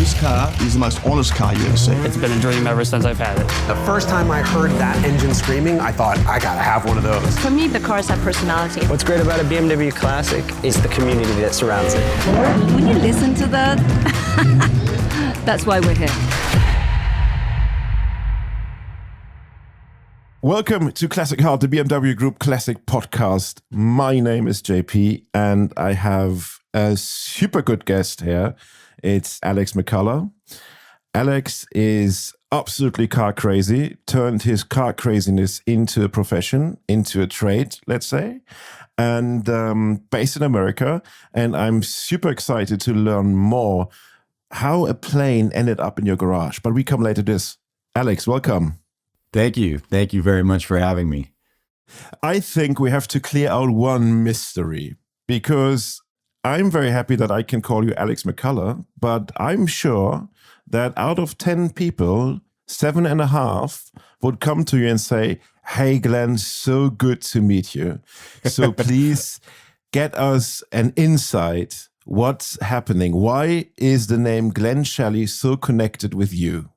This car is the most honest car you ever see. It's been a dream ever since I've had it. The first time I heard that engine screaming, I thought, I gotta have one of those. For me, the cars have personality. What's great about a BMW Classic is the community that surrounds it. When you listen to that, that's why we're here. Welcome to Classic Heart, the BMW Group Classic Podcast. My name is JP, and I have a super good guest here. It's Alex McCulloch. Alex is absolutely car crazy, turned his car craziness into a profession, into a trade, let's say, and based in America. And I'm super excited to learn more how a plane ended up in your garage. But we come later to this. Alex, welcome. Thank you. Thank you very much for having me. I think we have to clear out one mystery, because I'm very happy that I can call you Alex McCulloch, but I'm sure that out of 10 people, 7.5 would come to you and say, "Hey, Glenn, so good to meet you. So please get us an insight. What's happening? Why is the name Glen Shelly so connected with you?"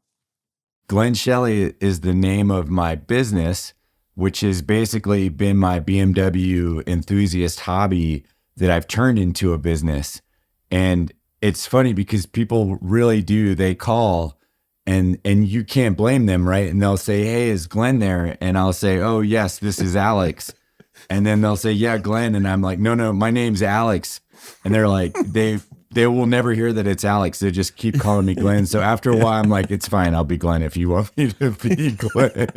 Glen Shelly is the name of my business, which has basically been my BMW enthusiast hobby that I've turned into a business. And it's funny because people really do, they call and you can't blame them, right? And they'll say, "Hey, is Glenn there?" And I'll say, "Oh yes, this is Alex." And then they'll say, "Yeah, Glenn." And I'm like, no, my name's Alex. And they're like, they will never hear that it's Alex. They just keep calling me Glenn. So after a while, I'm like, it's fine. I'll be Glenn if you want me to be Glenn.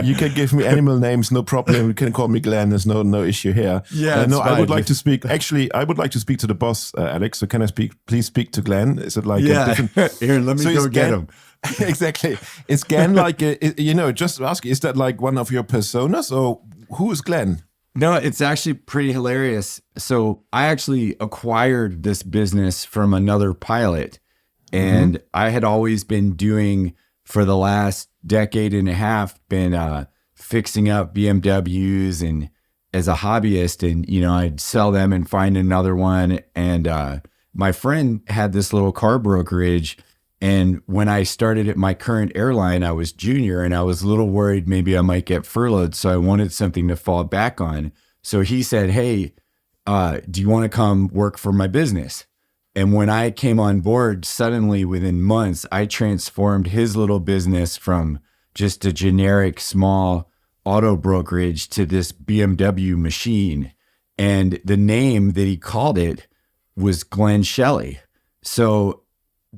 You can give me animal names, no problem. You can call me Glenn. There's no issue here. Yeah, no, fine. I would like to speak. Actually, I would like to speak to the boss, Alex. So can I please speak to Glenn? Is it like a different? Here, let me go get him. Exactly. Is Glenn like, just to ask you, is that like one of your personas, or who is Glenn? No, it's actually pretty hilarious. So I actually acquired this business from another pilot, and I had always been doing, for the last decade and a half, been fixing up BMWs and as a hobbyist, and I'd sell them and find another one. And my friend had this little car brokerage, and when I started at my current airline, I was junior and I was a little worried maybe I might get furloughed. So I wanted something to fall back on. So he said, "Hey, do you want to come work for my business?" And when I came on board, suddenly within months, I transformed his little business from just a generic small auto brokerage to this BMW machine. And the name that he called it was Glen Shelly. So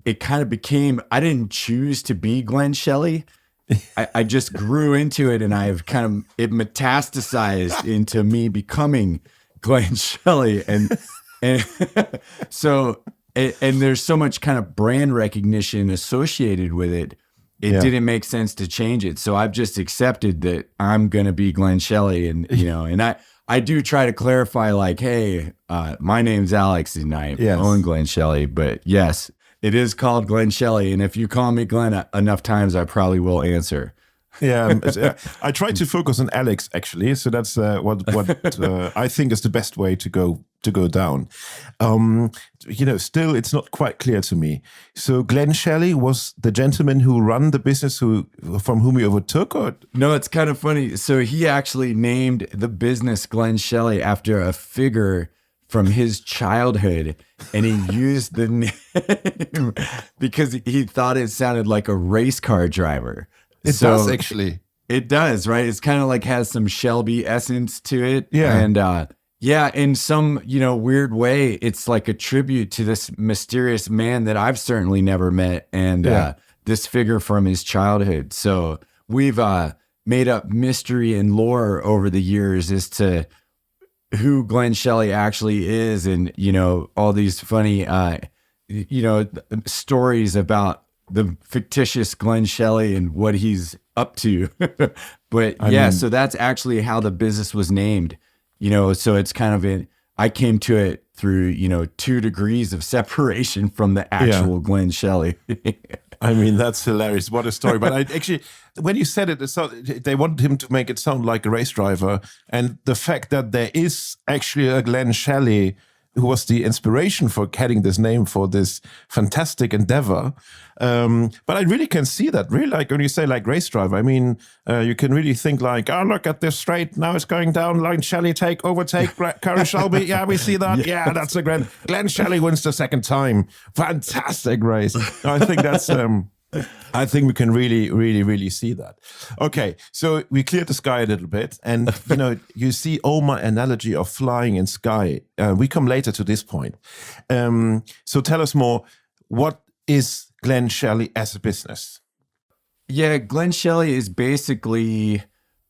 it kind of became, I didn't choose to be Glen Shelly. I just grew into it, and it metastasized into me becoming Glen Shelly. And so, and there's so much kind of brand recognition associated with it. It didn't make sense to change it. So I've just accepted that I'm going to be Glen Shelly. And, and I do try to clarify, like, "Hey, my name's Alex and I own Glen Shelly." But yes, it is called Glen Shelly, and if you call me Glenn enough times, I probably will answer. Yeah, I try to focus on Alex, actually. So that's what I think is the best way to go down. Still, it's not quite clear to me. So Glen Shelly was the gentleman who ran the business from whom you overtook, or? No, it's kind of funny. So he actually named the business Glen Shelly after a figure from his childhood, and he used the name because he thought it sounded like a race car driver. It does, actually. It does, right? It's kind of like has some Shelby essence to it. Yeah. And in some, weird way, it's like a tribute to this mysterious man that I've certainly never met, and this figure from his childhood. So we've made up mystery and lore over the years as to who Glen Shelly actually is, and all these funny stories about the fictitious Glen Shelly and what he's up to. But so that's actually how the business was named. So it's kind of I came to it through 2 degrees of separation from the actual Glen Shelly. I mean, that's hilarious. What a story. But I actually, when you said it, they wanted him to make it sound like a race driver. And the fact that there is actually a Glen Shelly who was the inspiration for getting this name for this fantastic endeavor. But I really can see that. Really, like when you say like race driver, I mean, you can really think like, oh, look at this straight. Now it's going down. Glen Shelly overtake Curry Shelby. Yeah, we see that. Yeah, that's a grand. Glen Shelly wins the second time. Fantastic race. I think that's. I think we can really see that. Okay, so we cleared the sky a little bit, and you see all my analogy of flying in sky. We come later to this point. So tell us more. What is Glen Shelly as a business? Yeah, Glen Shelly is basically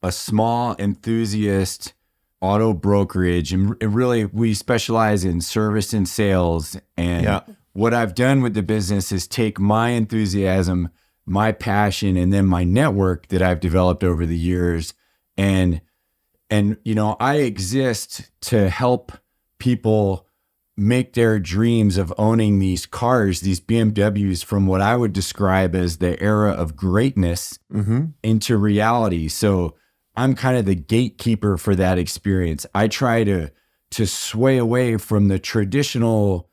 a small enthusiast auto brokerage, and really we specialize in service and sales. And what I've done with the business is take my enthusiasm, my passion, and then my network that I've developed over the years. And I exist to help people make their dreams of owning these cars, these BMWs, from what I would describe as the era of greatness into reality. So I'm kind of the gatekeeper for that experience. I try to sway away from the traditional,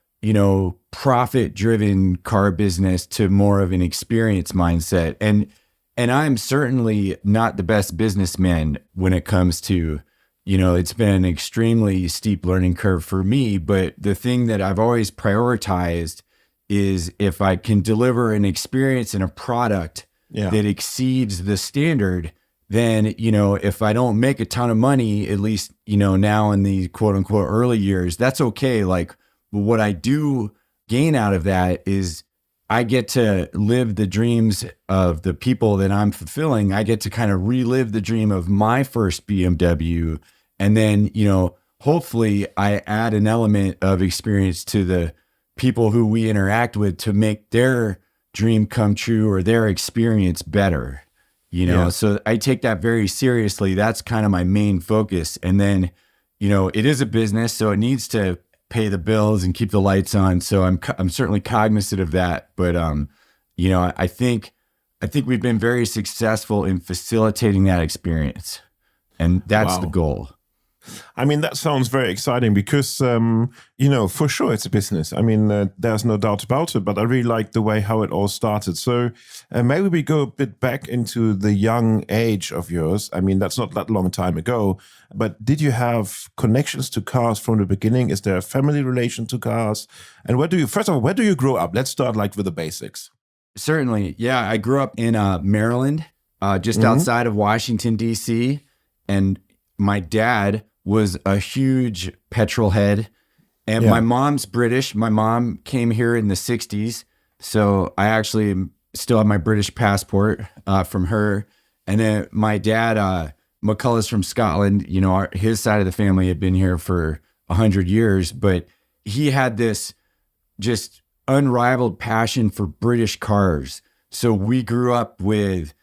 profit-driven car business to more of an experience mindset. And I'm certainly not the best businessman when it comes to, it's been an extremely steep learning curve for me. But the thing that I've always prioritized is if I can deliver an experience and a product that exceeds the standard, then, if I don't make a ton of money, at least, now in the quote unquote early years, that's okay. Like, what I do gain out of that is I get to live the dreams of the people that I'm fulfilling. I get to kind of relive the dream of my first BMW. And then, hopefully I add an element of experience to the people who we interact with to make their dream come true or their experience better. So I take that very seriously. That's kind of my main focus. And then, it is a business, so it needs to pay the bills and keep the lights on. So I'm certainly cognizant of that. But, I think we've been very successful in facilitating that experience. And that's the goal. I mean, that sounds very exciting because, for sure it's a business. I mean, there's no doubt about it, but I really like the way how it all started. So maybe we go a bit back into the young age of yours. I mean, that's not that long time ago, but did you have connections to cars from the beginning? Is there a family relation to cars? And where do you grow up? Let's start like with the basics. Certainly. Yeah. I grew up in Maryland, just outside of Washington, D.C. And my dad was a huge petrol head, and my mom's British. My mom came here in the 60s. So I actually still have my British passport from her. And then my dad, McCulloch's from Scotland. His side of the family had been here for 100 years, but he had this just unrivaled passion for British cars. So we grew up with,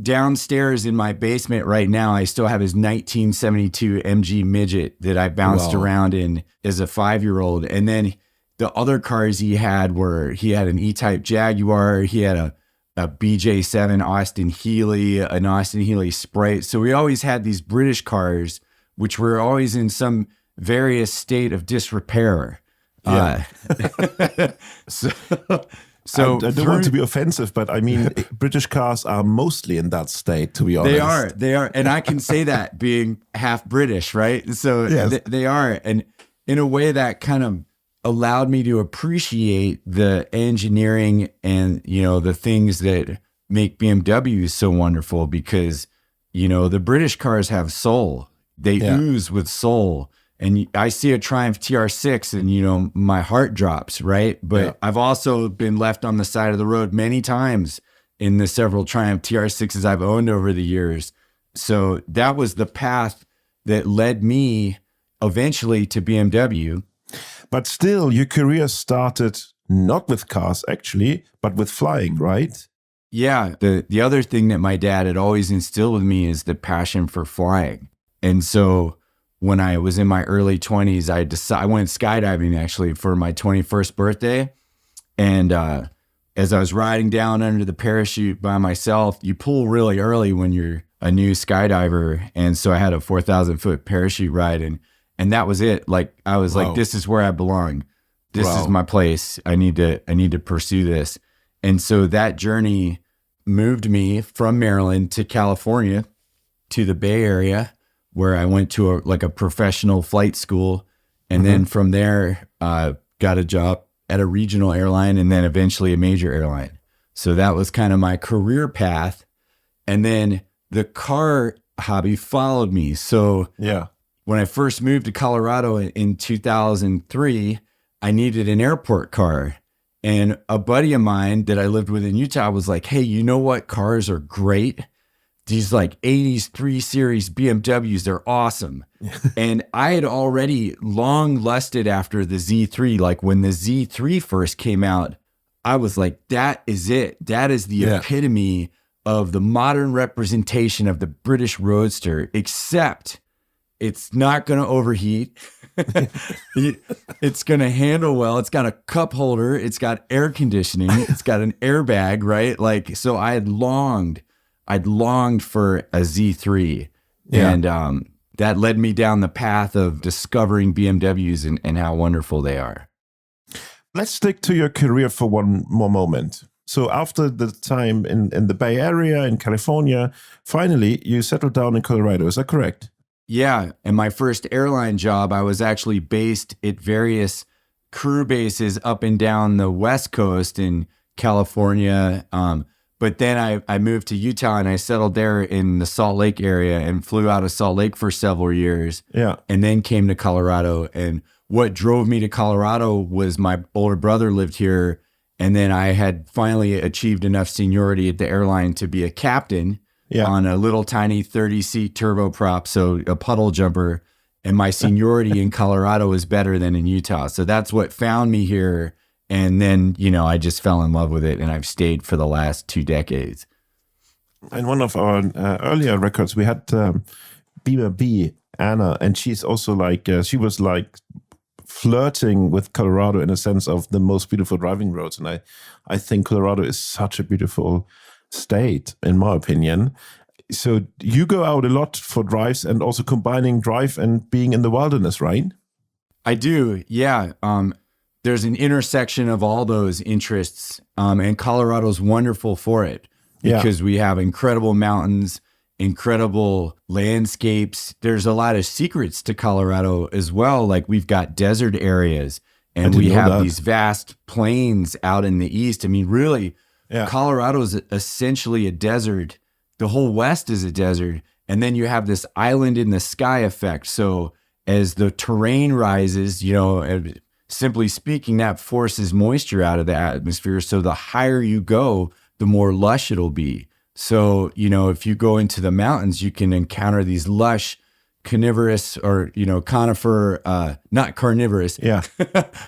downstairs in my basement right now, I still have his 1972 MG Midget that I bounced around in as a 5-year-old. And then the other cars he had an E-Type Jaguar, he had a BJ7 Austin Healey, an Austin Healey Sprite. So we always had these British cars, which were always in some various state of disrepair. Yeah. So I don't want to be offensive, but I mean, British cars are mostly in that state, to be honest. They are. And I can say that being half British, right? So they are. And in a way that kind of allowed me to appreciate the engineering and, the things that make BMWs so wonderful because, the British cars have soul. They ooze with soul. And I see a Triumph TR6 and, my heart drops, right? But I've also been left on the side of the road many times in the several Triumph TR6s I've owned over the years. So that was the path that led me eventually to BMW. But still, your career started not with cars, actually, but with flying, right? Yeah. The other thing that my dad had always instilled with me is the passion for flying. And so when I was in my early 20s, I went skydiving actually for my 21st birthday. And as I was riding down under the parachute by myself, you pull really early when you're a new skydiver. And so I had a 4,000 foot parachute ride. And that was it. Like, I was like, this is where I belong. This is my place. I need to pursue this. And so that journey moved me from Maryland to California to the Bay Area, where I went to a professional flight school. And then from there, got a job at a regional airline and then eventually a major airline. So that was kind of my career path. And then the car hobby followed me. So when I first moved to Colorado in 2003, I needed an airport car. And a buddy of mine that I lived with in Utah was like, hey, you know what cars are great? These like 80s 3 Series BMWs, they're awesome. And I had already long lusted after the Z3. Like when the Z3 first came out, I was like, that is it. That is the epitome of the modern representation of the British Roadster, except it's not going to overheat. It's going to handle well. It's got a cup holder. It's got air conditioning. It's got an airbag, right? Like, so I'd longed for a Z3. And that led me down the path of discovering BMWs and how wonderful they are. Let's stick to your career for one more moment. So after the time in the Bay Area, in California, finally you settled down in Colorado. Is that correct? Yeah. And my first airline job, I was actually based at various crew bases up and down the West Coast in California. But then I moved to Utah and I settled there in the Salt Lake area and flew out of Salt Lake for several years. Yeah. And then came to Colorado. And what drove me to Colorado was my older brother lived here. And then I had finally achieved enough seniority at the airline to be a captain on a little tiny 30-seat turboprop, so a puddle jumper. And my seniority in Colorado is better than in Utah. So that's what found me here. And then, I just fell in love with it, and I've stayed for the last 2 decades. In one of our earlier records, we had Beamer B, Anna, and she's also she was flirting with Colorado in a sense of the most beautiful driving roads. And I think Colorado is such a beautiful state, in my opinion. So you go out a lot for drives and also combining drive and being in the wilderness, right? I do, yeah. There's an intersection of all those interests, and Colorado's wonderful for it because we have incredible mountains, incredible landscapes. There's a lot of secrets to Colorado as well. Like we've got desert areas and we have these vast plains out in the east. I mean, really, Colorado's essentially a desert. The whole West is a desert. And then you have this island in the sky effect. So as the terrain rises, simply speaking, that forces moisture out of the atmosphere. So the higher you go, the more lush it'll be. So, if you go into the mountains, you can encounter these lush coniferous or, conifer, not carnivorous,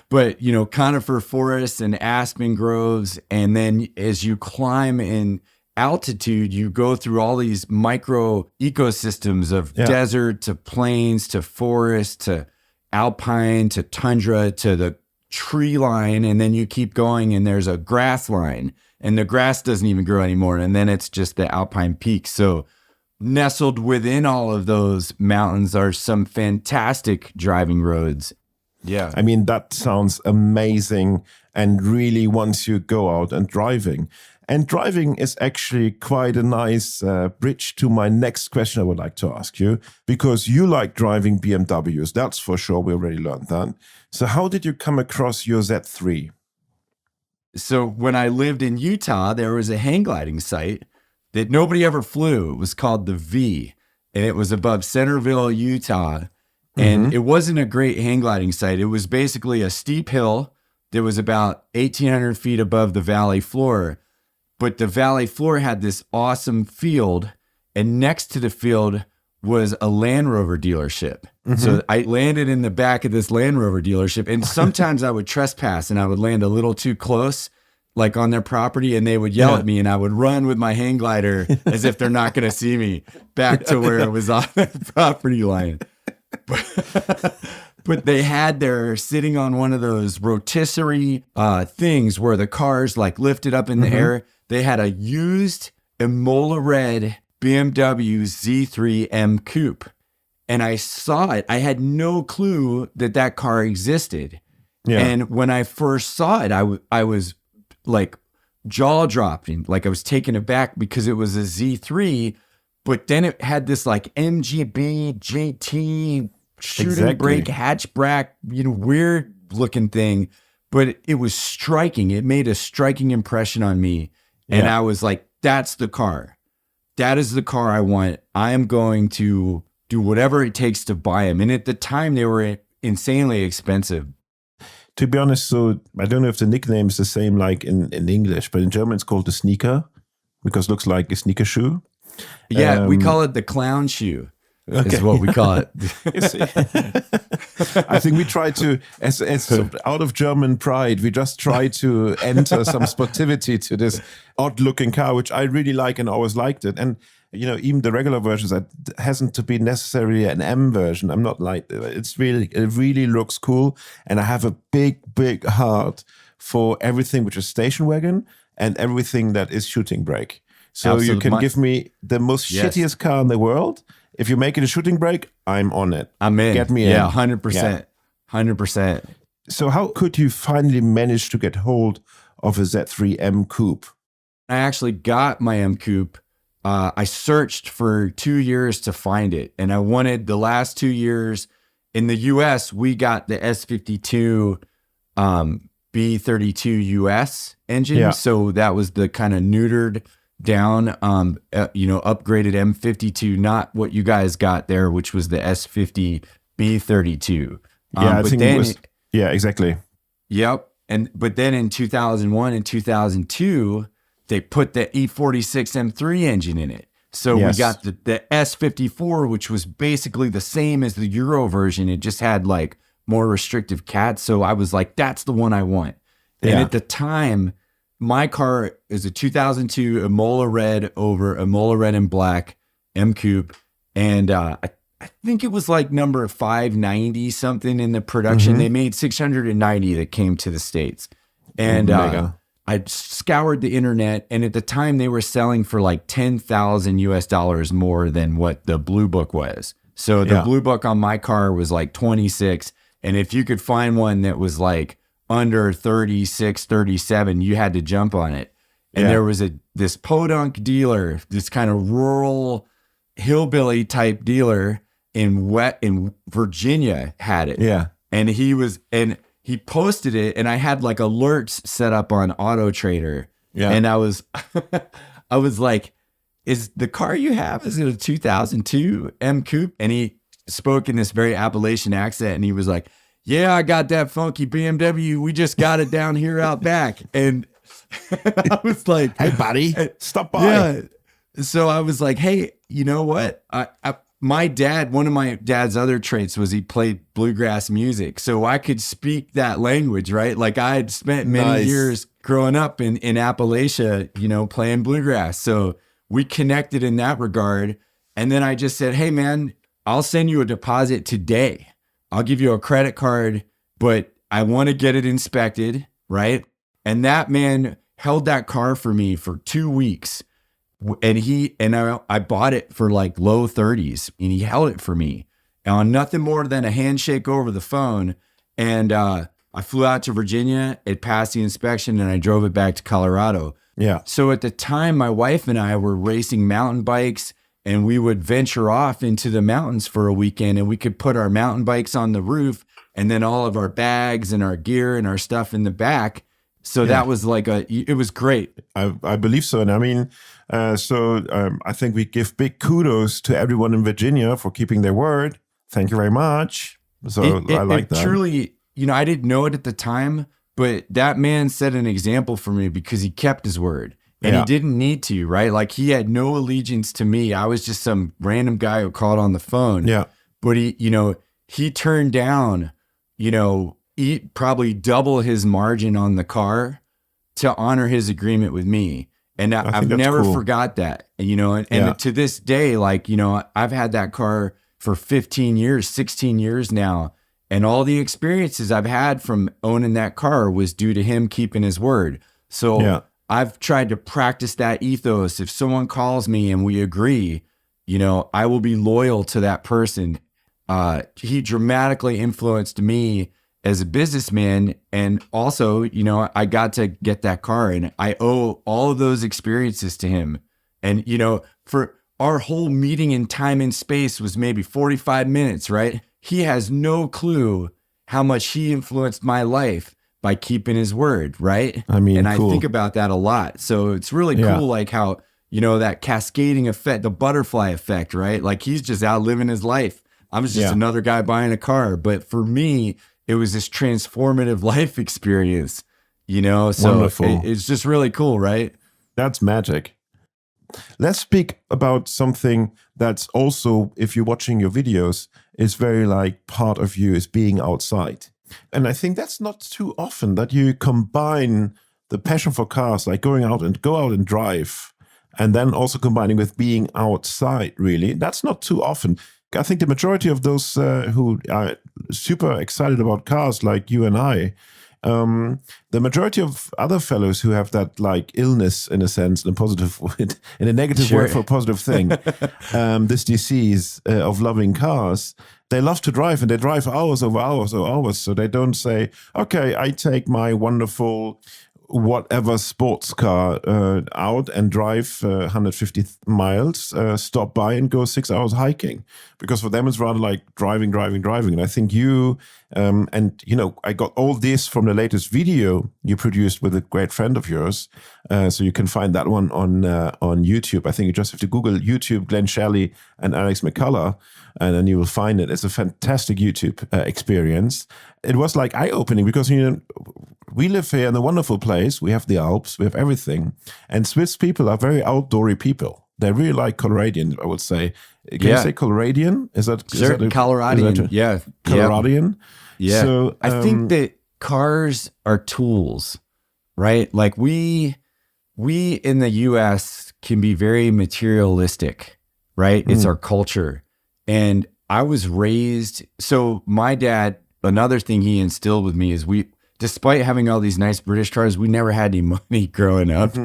but, conifer forests and aspen groves. And then as you climb in altitude, you go through all these micro ecosystems of desert to plains to forest to alpine to tundra to the tree line, and then you keep going and there's a grass line and the grass doesn't even grow anymore, and then it's just the alpine peaks. So nestled within all of those mountains are some fantastic driving roads. Yeah. I mean, that sounds amazing, and really once you go out and driving. And driving is actually quite a nice bridge to my next question I would like to ask you, because you like driving BMWs, that's for sure, we already learned that. So how did you come across your Z3? So when I lived in Utah, there was a hang gliding site that nobody ever flew. It was called the V, and it was above Centerville, Utah. And it wasn't a great hang gliding site. It was basically a steep hill that was about 1,800 feet above the valley floor. But the valley floor had this awesome field, and next to the field was a Land Rover dealership. So I landed in the back of this Land Rover dealership, and sometimes I would trespass and I would land a little too close, like on their property, and they would yell at me, and I would run with my hang glider as if they're not going to see me back to where it was on their property line. But they had their sitting on one of those rotisserie things where the cars like lifted up in the air. They had a used Emola red BMW Z3 M Coupe. and I saw it. I had no clue that that car existed. Yeah. And when I first saw it, I was like jaw dropping, like I was taken aback because it was a Z3, but then it had this like MGB JT shooting brake hatchback, weird looking thing, but it was striking. It made a striking impression on me. And I was like, that's the car. That is the car I want. I am going to do whatever it takes to buy them. And at the time, they were insanely expensive. To be honest, so I don't know if the nickname is the same like in English, but in German it's called the sneaker because it looks like a sneaker shoe. Yeah, we call it the clown shoe. Is what we call it. I think we try to, as out of German pride, we just try to enter some sportivity to this odd-looking car, which I really like and always liked it. And even the regular versions, it hasn't to be necessarily an M version. I'm not like it. Really looks cool, and I have a big heart for everything which is station wagon and everything that is shooting brake. So Absolutely. you can give me the most shittiest car in the world. If you make it a shooting brake, I'm on it. I'm in. Get me in. Yeah, 100%. 100%. So how could you finally manage to get hold of a Z3 M Coupe? I actually got my M Coupe. I searched for 2 years to find it. And I wanted the last 2 years in the US, we got the S52 B32 US engine. Yeah. So that was the kind of neutered down, upgraded M52, not what you guys got there, which was the S50 B32. I think it was. Yeah, exactly. Yep. But then in 2001 and 2002, they put the E46 M3 engine in it. So we got the S54, which was basically the same as the Euro version. It just had like more restrictive cats. So I was like, that's the one I want. And at the time, my car is a 2002 Imola Red over Imola Red and Black M Coupe. And I think it was like number 590 something in the production. They made 690 that came to the States. And I scoured the internet, and at the time they were selling for like 10,000 US dollars more than what the Blue Book was. So the Blue Book on my car was like 26. And if you could find one that was like under 36, 37, you had to jump on it. And there was this podunk dealer, this kind of rural hillbilly type dealer in Virginia had it. Yeah. And he posted it, and I had like alerts set up on Auto Trader. Yeah. And I was like, is the car you have, is it a 2002 M Coupe? And he spoke in this very Appalachian accent, and he was like, yeah, I got that funky BMW. We just got it down here out back. And I was like, hey, buddy, stop by. Yeah. So I was like, hey, you know what? My dad, one of my dad's other traits was he played bluegrass music. So I could speak that language, right? Like I had spent many years growing up in Appalachia, playing bluegrass. So we connected in that regard. And then I just said, hey, man, I'll send you a deposit today. I'll give you a credit card, but I want to get it inspected, right? And that man held that car for me for 2 weeks. And I bought it for like low 30s, and he held it for me on nothing more than a handshake over the phone. And I flew out to Virginia, it passed the inspection, and I drove it back to Colorado. Yeah. So at the time, my wife and I were racing mountain bikes, and we would venture off into the mountains for a weekend, and we could put our mountain bikes on the roof and then all of our bags and our gear and our stuff in the back. So that was like it was great. I believe so. And I mean, I think we give big kudos to everyone in Virginia for keeping their word. Thank you very much. So I like that. Truly, I didn't know it at the time, but that man set an example for me because he kept his word. And he didn't need to, right? Like he had no allegiance to me. I was just some random guy who called on the phone. Yeah. But he turned down, probably double his margin on the car to honor his agreement with me. And I've never forgot that, and to this day, like, I've had that car for 15 years, 16 years now. And all the experiences I've had from owning that car was due to him keeping his word. So I've tried to practice that ethos. If someone calls me and we agree, I will be loyal to that person. he dramatically influenced me as a businessman. And also, you know, I got to get that car, and I owe all of those experiences to him. And, you know, for our whole meeting in time and space was maybe 45 minutes, right? He has no clue how much he influenced my life by keeping his word, right? I mean, and cool. I think about that a lot. So it's really cool, like how, you know, that cascading effect, the butterfly effect, right? Like he's just out living his life. I was just another guy buying a car. But for me, it was this transformative life experience, you know? So Wonderful. It's just really cool, right? That's magic. Let's speak about something that's also, if you're watching your videos, is very like part of you is being outside. And I think that's not too often that you combine the passion for cars, like go out and drive, and then also combining with being outside, really. That's not too often. I think the majority of those who are super excited about cars, like you and I, the majority of other fellows who have that like illness, in a sense, in a positive, in a negative word for a positive thing, this disease of loving cars, they love to drive, and they drive hours over hours over hours. So they don't say, okay, I take my wonderful whatever sports car out and drive 150 miles, stop by and go 6 hours hiking. Because for them, it's rather like driving. And I think you, and you know, I got all this from the latest video you produced with a great friend of yours. So you can find that one on YouTube. I think you just have to Google YouTube, Glen Shelly and Alex McCulloch, and then you will find it. It's a fantastic YouTube experience. It was like eye-opening because, you know, we live here in a wonderful place. We have the Alps, we have everything. And Swiss people are very outdoory people. They really like Coloradian, I would say. Can you say Coloradian? Is that Coloradian? Yeah. Coloradian? Yeah. So I think that cars are tools, right? Like we in the US can be very materialistic, right? It's our culture. And I was raised, so my dad, another thing he instilled with me is despite having all these nice British cars, we never had any money growing up.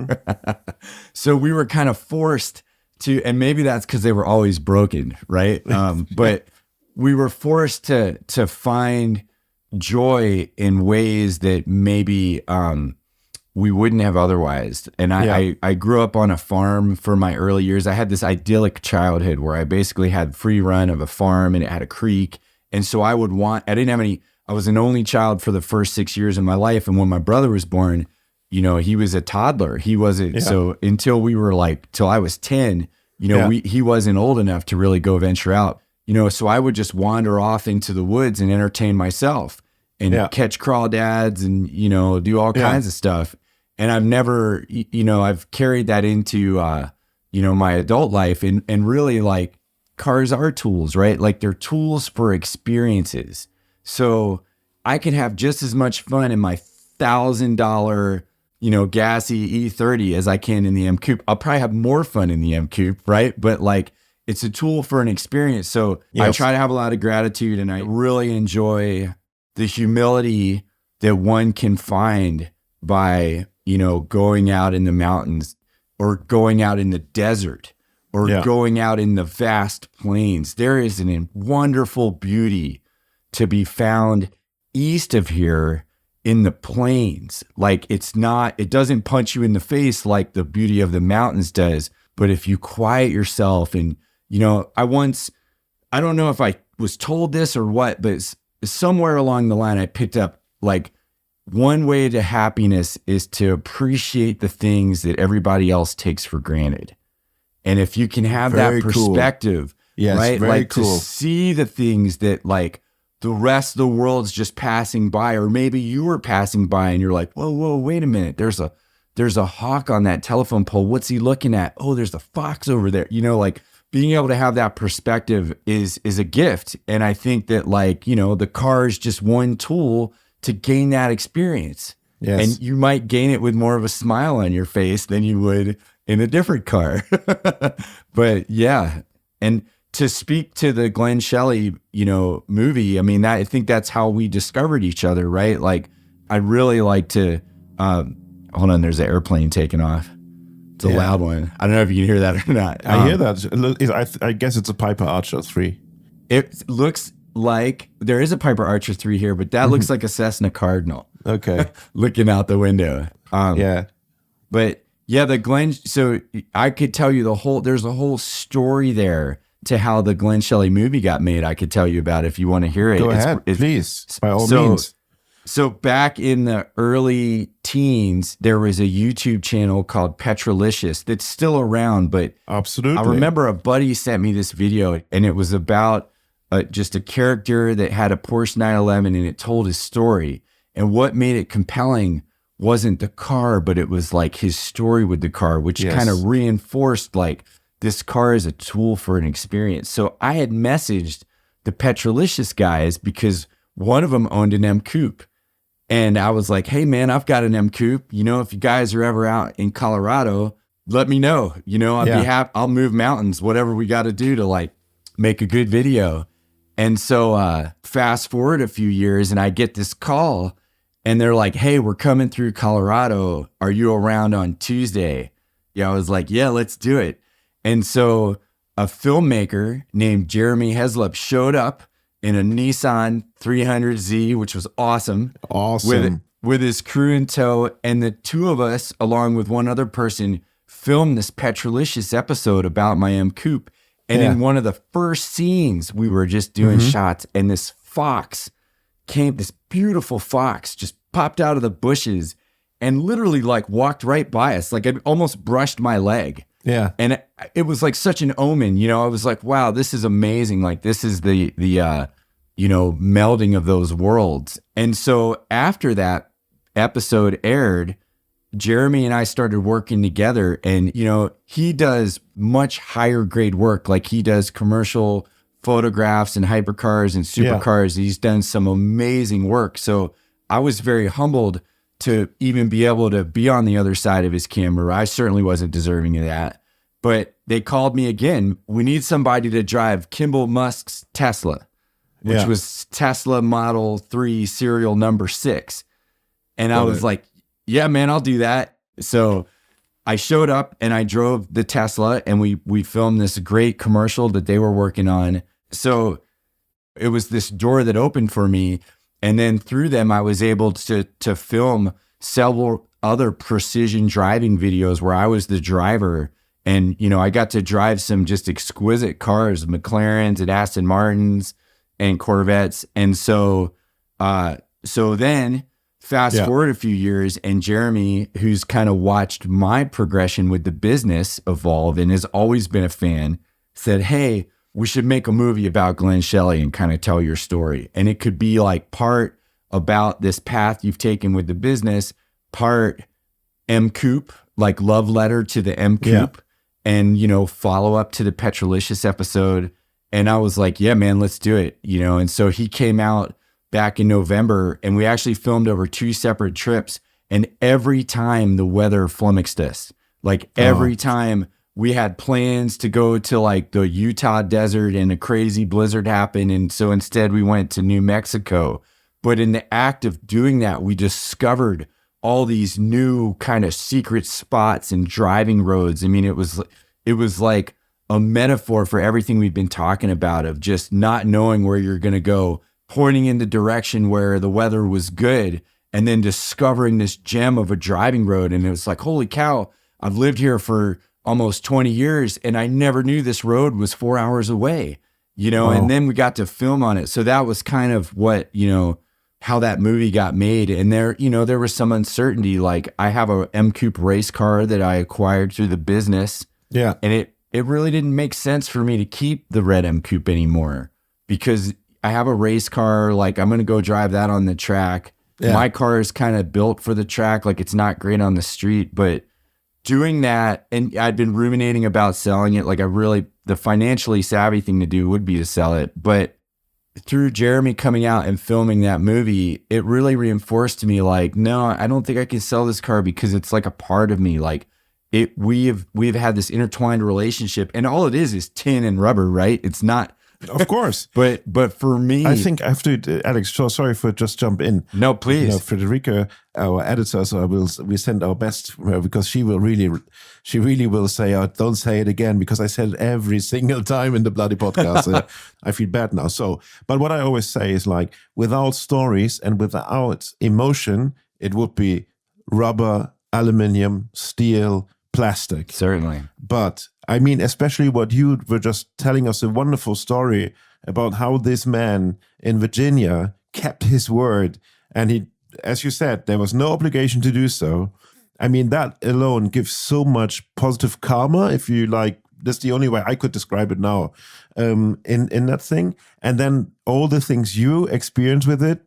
So we were kind of forced to, and maybe that's because they were always broken, right? But we were forced to find joy in ways that maybe we wouldn't have otherwise. And I grew up on a farm for my early years. I had this idyllic childhood where I basically had free run of a farm, and it had a creek. And so I was an only child for the first 6 years of my life. And when my brother was born, you know, he was a toddler. He wasn't, so until we were like, till I was 10, you know, he wasn't old enough to really go venture out, you know, so I would just wander off into the woods and entertain myself and catch crawdads and, you know, do all kinds of stuff. And I've never, you know, I've carried that into, you know, my adult life, and really like cars are tools, right? Like they're tools for experiences. So I can have just as much fun in my $1,000, you know, gassy E30 as I can in the M Coupe. I'll probably have more fun in the M Coupe, right? But like, it's a tool for an experience. So I try to have a lot of gratitude, and I really enjoy the humility that one can find by, you know, going out in the mountains or going out in the desert or going out in the vast plains. There is a wonderful beauty to be found east of here in the plains. Like it doesn't punch you in the face like the beauty of the mountains does. But if you quiet yourself and, you know, I don't know if I was told this or what, but somewhere along the line, I picked up like one way to happiness is to appreciate the things that everybody else takes for granted. And if you can have that perspective, right? Like to see the things that like the rest of the world's just passing by, or maybe you were passing by and you're like, whoa, wait a minute. There's a hawk on that telephone pole. What's he looking at? Oh, there's a fox over there. You know, like being able to have that perspective is a gift. And I think that like, you know, the car is just one tool to gain that experience. Yes. And you might gain it with more of a smile on your face than you would in a different car. But yeah. And to speak to the Glen Shelly, you know, movie, I mean, I think that's how we discovered each other, right? Like, I really like to, hold on, there's an airplane taking off. It's a loud one. I don't know if you can hear that or not. I hear that. I guess it's a Piper Archer 3. It looks like there is a Piper Archer 3 here, but that looks like a Cessna Cardinal Okay. looking out the window. Yeah. But yeah, the Glen, so I could tell you there's a whole story there to how the Glen Shelly movie got made. I could tell you about if you want to hear it. Go ahead, please, by all means. So back in the early teens, there was a YouTube channel called Petrolicious that's still around, but Absolutely. I remember a buddy sent me this video, and it was about just a character that had a Porsche 911, and it told his story. And what made it compelling wasn't the car, but it was like his story with the car, which kind of reinforced like this car is a tool for an experience. So I had messaged the Petrolicious guys because one of them owned an M Coupe. And I was like, hey man, I've got an M Coupe. You know, if you guys are ever out in Colorado, let me know. You know, I'd be happy. I'll move mountains, whatever we got to do to like make a good video. And so fast forward a few years and I get this call and they're like, hey, we're coming through Colorado. Are you around on Tuesday? Yeah, I was like, yeah, let's do it. And so a filmmaker named Jeremy Heslop showed up in a Nissan 300Z, which was awesome. Awesome. With his crew in tow. And the two of us, along with one other person, filmed this Petrolicious episode about my M Coupe. And in one of the first scenes, we were just doing shots, and this fox came, this beautiful fox just popped out of the bushes and literally like walked right by us. Like it almost brushed my leg. Yeah. And it was like such an omen, you know. I was like, wow, this is amazing. Like this is the you know, melding of those worlds. And so after that episode aired, Jeremy and I started working together, and you know, he does much higher grade work. Like he does commercial photographs and hypercars and supercars. He's done some amazing work. So I was very humbled to even be able to be on the other side of his camera. I certainly wasn't deserving of that. But they called me again. We need somebody to drive Kimball Musk's Tesla, which was Tesla Model 3 serial number 6. And I was like, yeah, man, I'll do that. So I showed up and I drove the Tesla, and we filmed this great commercial that they were working on. So it was this door that opened for me. And then through them, I was able to film several other precision driving videos where I was the driver. And, you know, I got to drive some just exquisite cars, McLarens and Aston Martins and Corvettes. And so then fast forward a few years, and Jeremy, who's kind of watched my progression with the business evolve and has always been a fan, said, hey, we should make a movie about Glen Shelly and kind of tell your story. And it could be like part about this path you've taken with the business, part M Coupe, like love letter to the M Coupe, and, you know, follow up to the Petrolicious episode. And I was like, yeah, man, let's do it. You know, and so he came out back in November, and we actually filmed over 2 separate trips. And every time the weather flummoxed us, like every time we had plans to go to like the Utah desert and a crazy blizzard happened. And so instead we went to New Mexico. But in the act of doing that, we discovered all these new kind of secret spots and driving roads. I mean, it was like a metaphor for everything we've been talking about, of just not knowing where you're going to go, pointing in the direction where the weather was good, and then discovering this gem of a driving road. And it was like, holy cow, I've lived here for almost 20 years and I never knew this road was 4 hours away, you know. And then we got to film on it. So that was kind of what, you know, how that movie got made. And there, you know, there was some uncertainty. Like I have a M Coupe race car that I acquired through the business. Yeah. And it really didn't make sense for me to keep the red M Coupe anymore, because I have a race car. Like I'm going to go drive that on the track. Yeah. My car is kind of built for the track. Like it's not great on the street, but doing that, and I'd been ruminating about selling it. Like the financially savvy thing to do would be to sell it. But through Jeremy coming out and filming that movie, it really reinforced to me, like, no, I don't think I can sell this car, because it's like a part of me. Like we've had this intertwined relationship, and all it is tin and rubber, right? It's not Of course. But for me, I think I have to, Alex, so sorry for just jump in. No, please. You know, Frederica, our editor, so we send our best for her because she really will say, oh, don't say it again, because I said it every single time in the bloody podcast. I feel bad now. So, but what I always say is like, without stories and without emotion, it would be rubber, aluminium, steel, plastic. Certainly. But I mean, especially what you were just telling us, a wonderful story about how this man in Virginia kept his word. And he, as you said, there was no obligation to do so. I mean, that alone gives so much positive karma, if you like. That's the only way I could describe it now, in that thing. And then all the things you experience with it,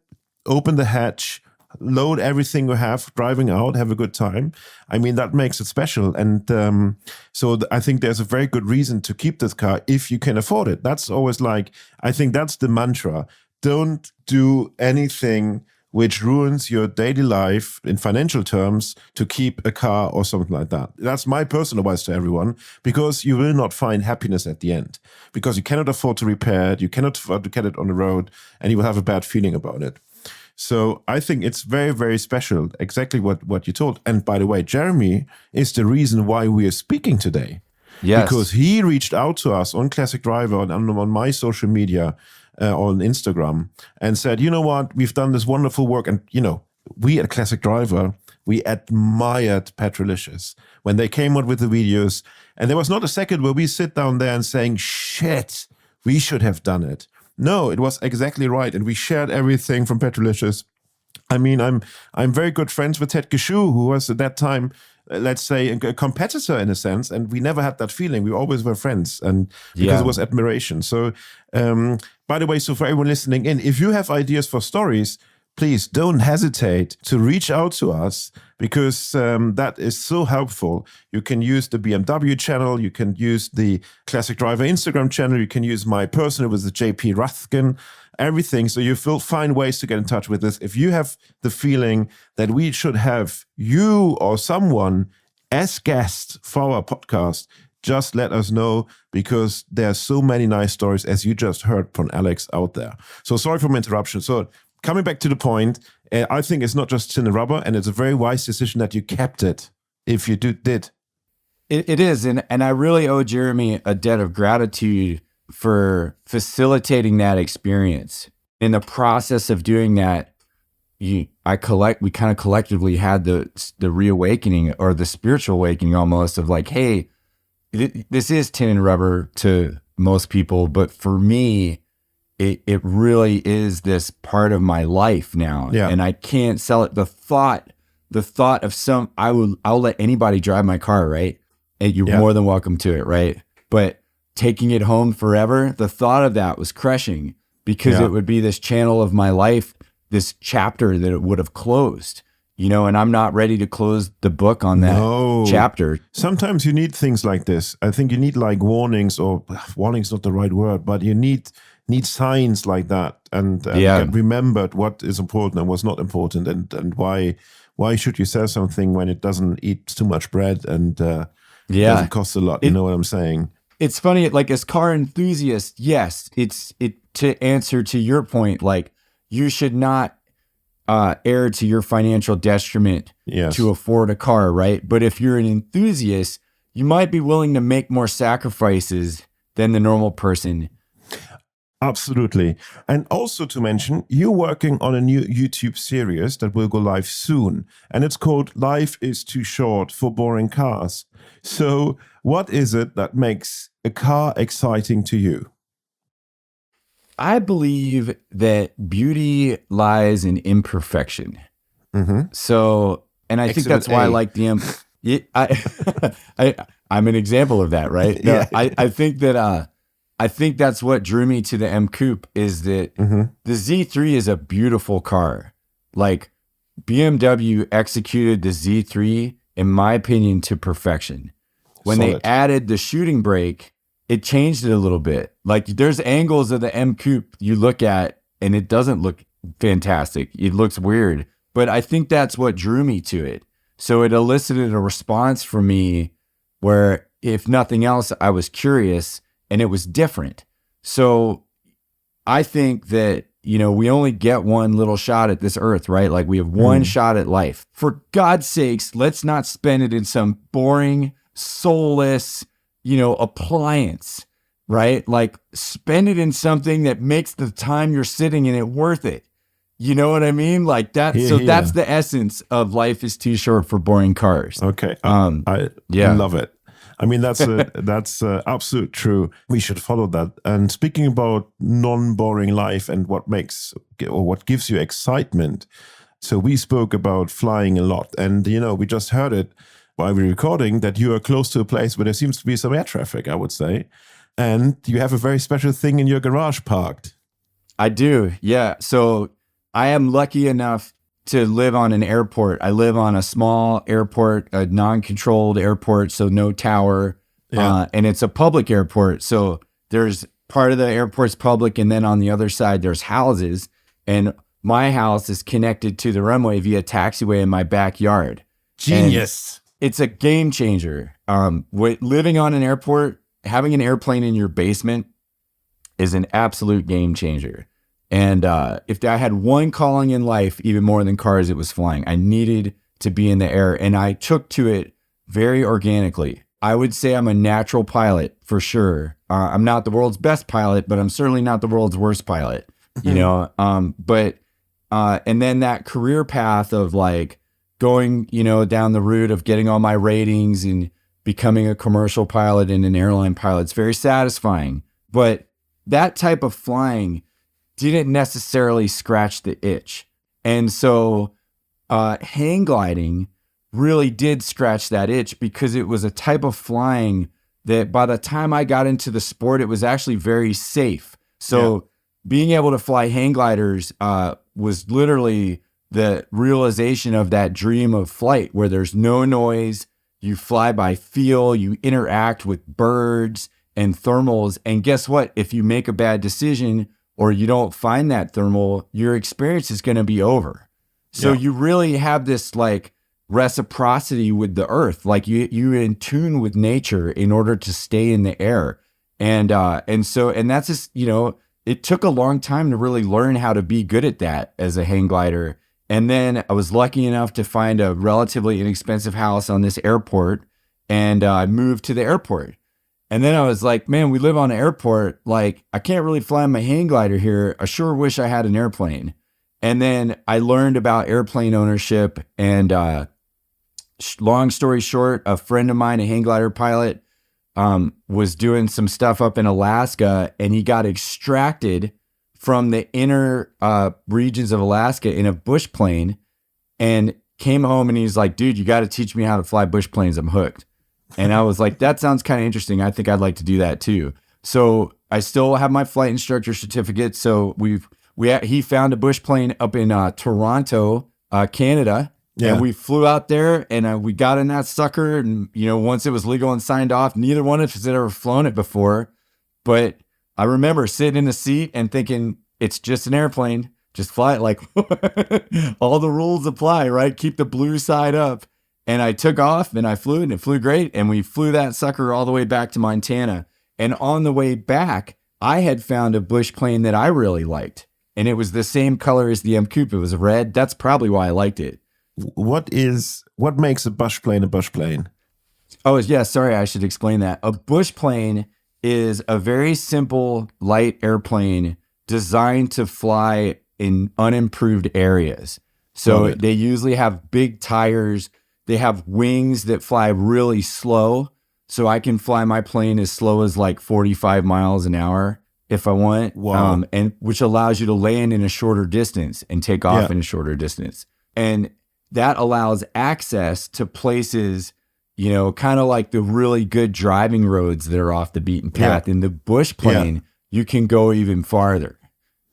open the hatch, load everything you have, driving out, have a good time. I mean, that makes it special. And I think there's a very good reason to keep this car if you can afford it. That's always like, I think that's the mantra. Don't do anything which ruins your daily life in financial terms to keep a car or something like that. That's my personal advice to everyone, because you will not find happiness at the end, because you cannot afford to repair it, you cannot afford to get it on the road, and you will have a bad feeling about it. So I think it's very, very special, exactly what you told. And by the way, Jeremy is the reason why we are speaking today. Yes. Because he reached out to us on Classic Driver and on my social media, on Instagram, and said, you know what, we've done this wonderful work. And, you know, we at Classic Driver, we admired Petrolicious when they came out with the videos. And there was not a second where we sit down there and saying, shit, we should have done it. No, it was exactly right. And we shared everything from Petrolicious. I mean, I'm very good friends with Ted Gishu, who was at that time, let's say, a competitor in a sense. And we never had that feeling. We always were friends, and because it was admiration. So, by the way, so for everyone listening in, if you have ideas for stories, please don't hesitate to reach out to us, because that is so helpful. You can use the BMW channel, you can use the Classic Driver Instagram channel, you can use my personal with the JP Rathkin, everything. So you will find ways to get in touch with us. If you have the feeling that we should have you or someone as guests for our podcast, just let us know, because there are so many nice stories, as you just heard from Alex out there. So sorry for my interruption. So coming back to the point, I think it's not just tin and rubber, and it's a very wise decision that you kept it, if you did. It is, and I really owe Jeremy a debt of gratitude for facilitating that experience. In the process of doing that, we kind of collectively had the reawakening, or the spiritual awakening almost, of like, hey, this is tin and rubber to most people, but for me, it really is this part of my life now. Yeah. And I can't sell it. The thought of I'll let anybody drive my car, right? And you're more than welcome to it, right? But taking it home forever, the thought of that was crushing, because it would be this channel of my life, this chapter that it would have closed, you know, and I'm not ready to close the book on that chapter. Sometimes you need things like this. I think you need like warnings, or warning's not the right word, but you need signs like that, and get remembered what is important and what's not important, and why should you sell something when it doesn't eat too much bread and doesn't cost a lot. You know what I'm saying? It's funny, like, as car enthusiasts, yes, it's to answer to your point, like, you should not err to your financial detriment to afford a car, right? But if you're an enthusiast, you might be willing to make more sacrifices than the normal person. Absolutely. And also to mention, you're working on a new YouTube series that will go live soon, and it's called Life is Too Short for Boring Cars. So what is it that makes a car exciting to you? I believe that beauty lies in imperfection. Mm-hmm. So, and I think that's why I like the I'm an example of that, right? No, I think that I think that's what drew me to the M Coupe, is that the Z3 is a beautiful car. Like, BMW executed the Z3, in my opinion, to perfection. When they added the shooting brake, it changed it a little bit. Like, there's angles of the M Coupe you look at and it doesn't look fantastic. It looks weird. But I think that's what drew me to it. So it elicited a response from me where, if nothing else, I was curious and it was different. So I think that, we only get one little shot at this earth, right? Like we have one shot at life. For God's sakes, let's not spend it in some boring, soulless, appliance, right? Like spend it in something that makes the time you're sitting in it worth it. You know what I mean? Like that. That's the essence of life is too short for boring cars. Okay. I love it. I mean, that's absolute true. We should follow that. And speaking about non-boring life and what gives you excitement. So we spoke about flying a lot, and we just heard it while we were recording that you are close to a place where there seems to be some air traffic, I would say, and you have a very special thing in your garage parked. I do, yeah. So I am lucky enough to live on an airport. I live on a small airport, a non-controlled airport, so no tower, and it's a public airport. So there's part of the airport's public, and then on the other side, there's houses. And my house is connected to the runway via taxiway in my backyard. Genius. And it's a game changer. Living on an airport, having an airplane in your basement is an absolute game changer. And if I had one calling in life, even more than cars, it was flying. I needed to be in the air, and I took to it very organically. I would say I'm a natural pilot for sure. I'm not the world's best pilot, but I'm certainly not the world's worst pilot, and then that career path of like going, down the route of getting all my ratings and becoming a commercial pilot and an airline pilot, it's very satisfying. But that type of flying didn't necessarily scratch the itch. And so hang gliding really did scratch that itch, because it was a type of flying that by the time I got into the sport, it was actually very safe. So being able to fly hang gliders was literally the realization of that dream of flight where there's no noise, you fly by feel, you interact with birds and thermals. And guess what? If you make a bad decision, or you don't find that thermal, your experience is going to be over. So you really have this like reciprocity with the earth. Like you're in tune with nature in order to stay in the air. And that's just, it took a long time to really learn how to be good at that as a hang glider. And then I was lucky enough to find a relatively inexpensive house on this airport, and I moved to the airport. And then I was like, man, we live on an airport. Like, I can't really fly my hang glider here. I sure wish I had an airplane. And then I learned about airplane ownership. And long story short, a friend of mine, a hang glider pilot, was doing some stuff up in Alaska, and he got extracted from the inner regions of Alaska in a bush plane, and came home, and he's like, dude, you got to teach me how to fly bush planes. I'm hooked. And I was like, that sounds kind of interesting. I think I'd like to do that too. So I still have my flight instructor certificate. So he found a bush plane up in Toronto, Canada. Yeah. And we flew out there, and we got in that sucker. And, once it was legal and signed off, neither one of us had ever flown it before. But I remember sitting in the seat and thinking, it's just an airplane. Just fly it like all the rules apply, right? Keep the blue side up. And I took off, and I flew, and it flew great. And we flew that sucker all the way back to Montana. And on the way back, I had found a bush plane that I really liked. And it was the same color as the M Coupe. It was red. That's probably why I liked it. What makes a bush plane a bush plane? Oh, yeah. Sorry, I should explain that. A bush plane is a very simple, light airplane designed to fly in unimproved areas. So they usually have big tires. They have wings that fly really slow. So I can fly my plane as slow as like 45 miles an hour if I want. Wow. And which allows you to land in a shorter distance and take off in a shorter distance. And that allows access to places, kind of like the really good driving roads that are off the beaten path. In the bush plane, you can go even farther.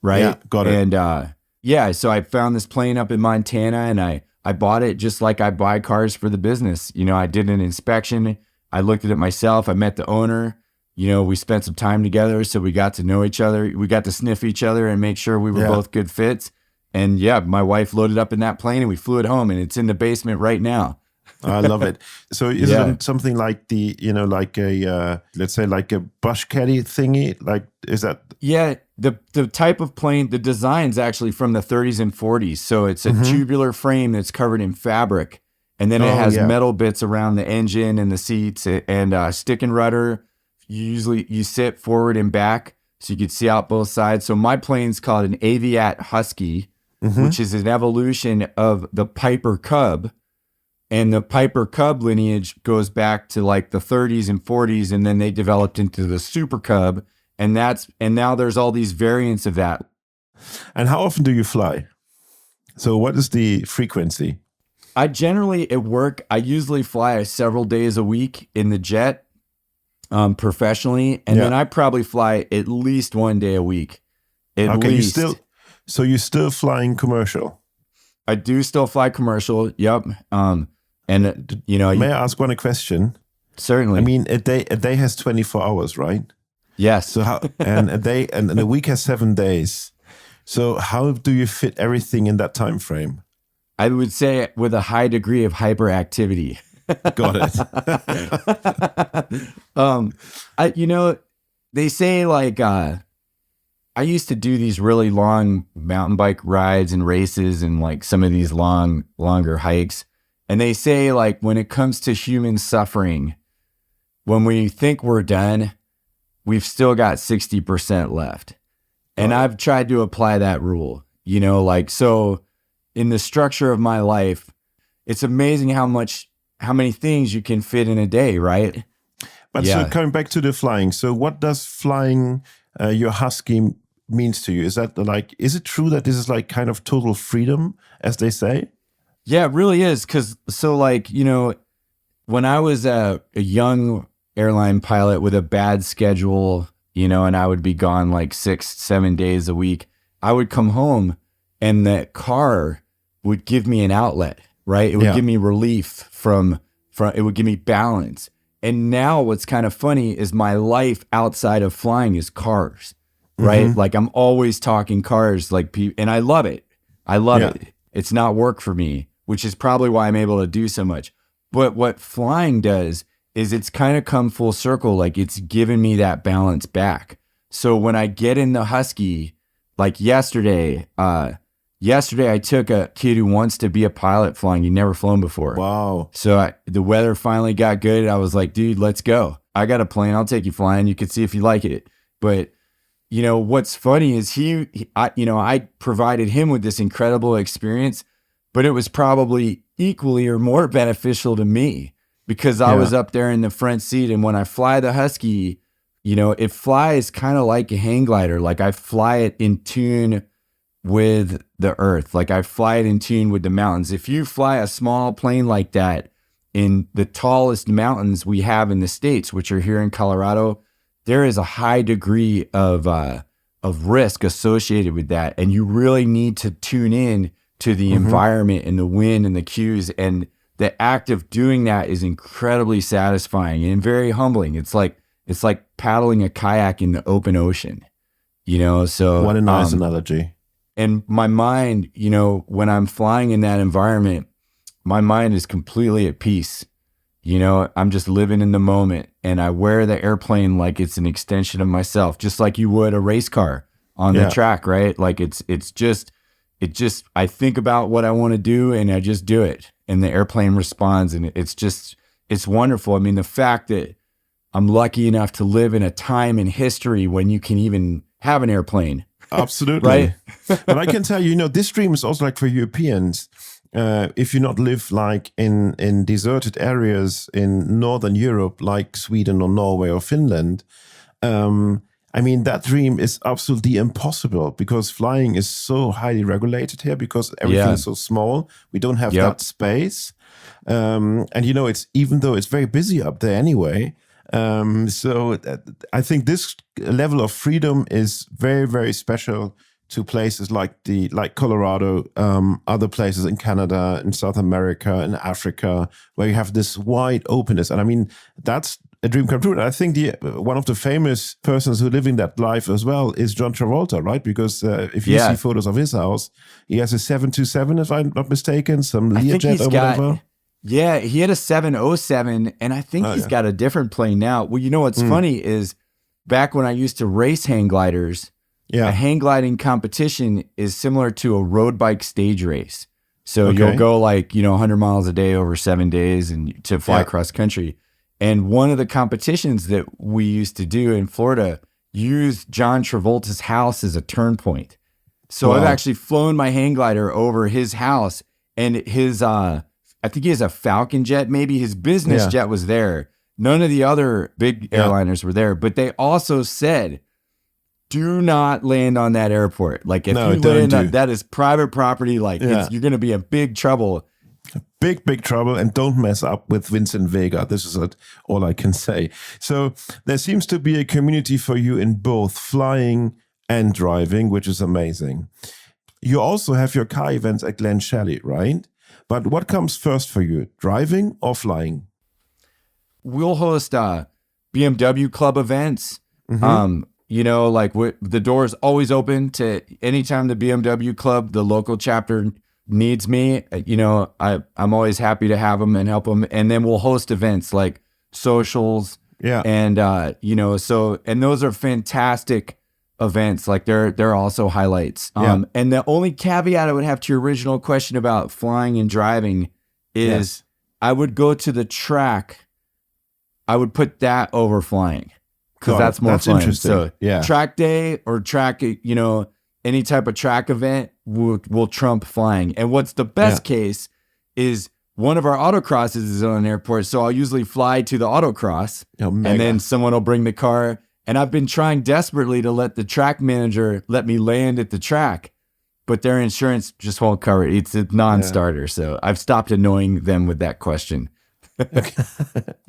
Right. Yeah, got it. And so I found this plane up in Montana, and I bought it just like I buy cars for the business. I did an inspection. I looked at it myself. I met the owner. We spent some time together, so we got to know each other. We got to sniff each other and make sure we were both good fits. And my wife loaded up in that plane, and we flew it home, and it's in the basement right now. I love it. So is Yeah. it something like the, like a, let's say like a bush caddy thingy? Like, is that? Yeah, the type of plane, the design's actually from the 30s and 40s. So it's a tubular frame that's covered in fabric. And then it has metal bits around the engine and the seats and stick and rudder. You sit forward and back so you could see out both sides. So my plane's called an Aviat Husky, which is an evolution of the Piper Cub. And the Piper Cub lineage goes back to like the 30s and 40s, and then they developed into the Super Cub, and now there's all these variants of that. And how often do you fly? So what is the frequency? I generally at work, I usually fly several days a week in the jet, professionally, and then I probably fly at least 1 day a week. At least. You're still flying commercial? I do still fly commercial. Yep. And may I ask one question? Certainly. I mean, a day has 24 hours, right? Yes. So how, and a week has 7 days. So how do you fit everything in that time frame? I would say with a high degree of hyperactivity. Got it. They say like, I used to do these really long mountain bike rides and races and like some of these longer hikes. And they say like when it comes to human suffering, when we think we're done, we've still got 60% left. And I've tried to apply that rule, so in the structure of my life, it's amazing how many things you can fit in a day, right? But so coming back to the flying, so what does flying your Husky means to you? Is it true that this is like kind of total freedom, as they say? Yeah, it really is. When I was a young airline pilot with a bad schedule, and I would be gone like 6-7 days a week, I would come home and the car would give me an outlet, right? It would give me relief from it would give me balance. And now what's kind of funny is my life outside of flying is cars, right? Like I'm always talking cars, and I love it. I love it. It's not work for me, which is probably why I'm able to do so much. But what flying does is it's kind of come full circle. Like it's given me that balance back. So when I get in the Husky, like yesterday I took a kid who wants to be a pilot flying. He'd never flown before. Wow. So the weather finally got good. I was like, dude, let's go. I got a plane. I'll take you flying. You can see if you like it. But what's funny is I provided him with this incredible experience, but it was probably equally or more beneficial to me because I was up there in the front seat. And when I fly the Husky, it flies kind of like a hang glider. Like I fly it in tune with the earth. Like I fly it in tune with the mountains. If you fly a small plane like that in the tallest mountains we have in the States, which are here in Colorado, there is a high degree of risk associated with that. And you really need to tune in to the environment and the wind and the cues. And the act of doing that is incredibly satisfying and very humbling. It's like paddling a kayak in the open ocean, so what a nice analogy. And my mind, when I'm flying in that environment, my mind is completely at peace. I'm just living in the moment, and I wear the airplane like it's an extension of myself, just like you would a race car on the track, right? Like it's just I think about what I want to do and I just do it, and the airplane responds, and it's wonderful. I mean, the fact that I'm lucky enough to live in a time in history when you can even have an airplane. Absolutely. Right? But I can tell you, this dream is also like for Europeans. If you not live like in deserted areas in Northern Europe, like Sweden or Norway or Finland, that dream is absolutely impossible because flying is so highly regulated here because everything is so small. We don't have that space. It's even though it's very busy up there anyway. So I think this level of freedom is very, very special to places like Colorado, other places in Canada, in South America, in Africa, where you have this wide openness. And that's a dream come true. And I think one of the famous persons who living that life as well is John Travolta, right? Because if you see photos of his house, he has a 727, if I'm not mistaken, some Learjet or whatever. Yeah, he had a 707, and I think he's got a different plane now. Well, you know what's funny is back when I used to race hang gliders, a hang gliding competition is similar to a road bike stage race. So you'll go like, 100 miles a day over 7 days and to fly cross country. And one of the competitions that we used to do in Florida used John Travolta's house as a turn point. So I've actually flown my hang glider over his house, and his, I think he has a Falcon jet, maybe his business jet was there. None of the other big airliners were there, but they also said, do not land on that airport. Like if you land on that is private property, like you're going to be in big trouble. Big trouble, and don't mess up with Vincent Vega. This is all I can say. So there seems to be a community for you in both flying and driving, which is amazing. You also have your car events at Glen Shelly, right? But what comes first for you, driving or flying? We'll host BMW club events. The door's always open to anytime the BMW club, the local chapter needs me. I'm always happy to have them and help them. And then we'll host events like socials. And, and those are fantastic events. Like they're also highlights. And the only caveat I would have to your original question about flying and driving is I would go to the track. I would put that over flying because that's more fun. Interesting. So track day or track, any type of track event will trump flying. And what's the best case is one of our autocrosses is on an airport. So I'll usually fly to the autocross and then someone will bring the car. And I've been trying desperately to let the track manager let me land at the track, but their insurance just won't cover it. It's a non-starter. So I've stopped annoying them with that question. The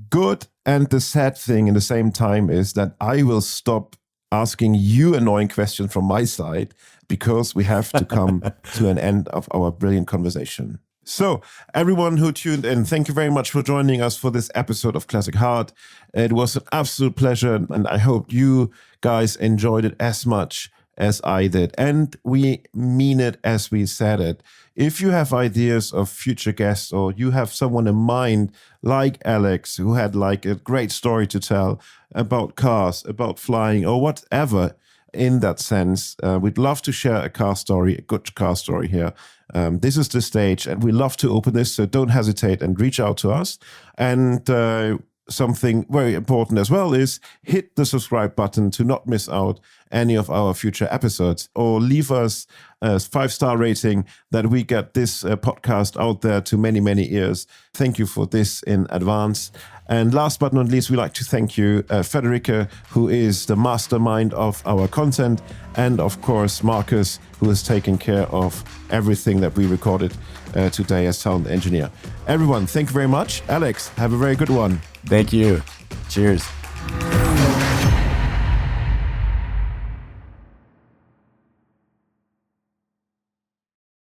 good and the sad thing in the same time is that I will stop asking you annoying questions from my side because we have to come to an end of our brilliant conversation. So everyone who tuned in, thank you very much for joining us for this episode of Classic Heart. It was an absolute pleasure, and I hope you guys enjoyed it as much as I did. And we mean it as we said it. If you have ideas of future guests or you have someone in mind like Alex who had like a great story to tell about cars, about flying or whatever in that sense, we'd love to share a car story, a good car story here. This is the stage and we love to open this, so don't hesitate and reach out to us. And something very important as well is hit the subscribe button to not miss out any of our future episodes, or leave us a 5-star rating that we get this podcast out there to many, many ears. Thank you for this in advance. And last but not least, we'd like to thank you, Federica, who is the mastermind of our content, and of course, Marcus, who has taken care of everything that we recorded today as sound engineer. Everyone, thank you very much. Alex, have a very good one. Thank you. Cheers.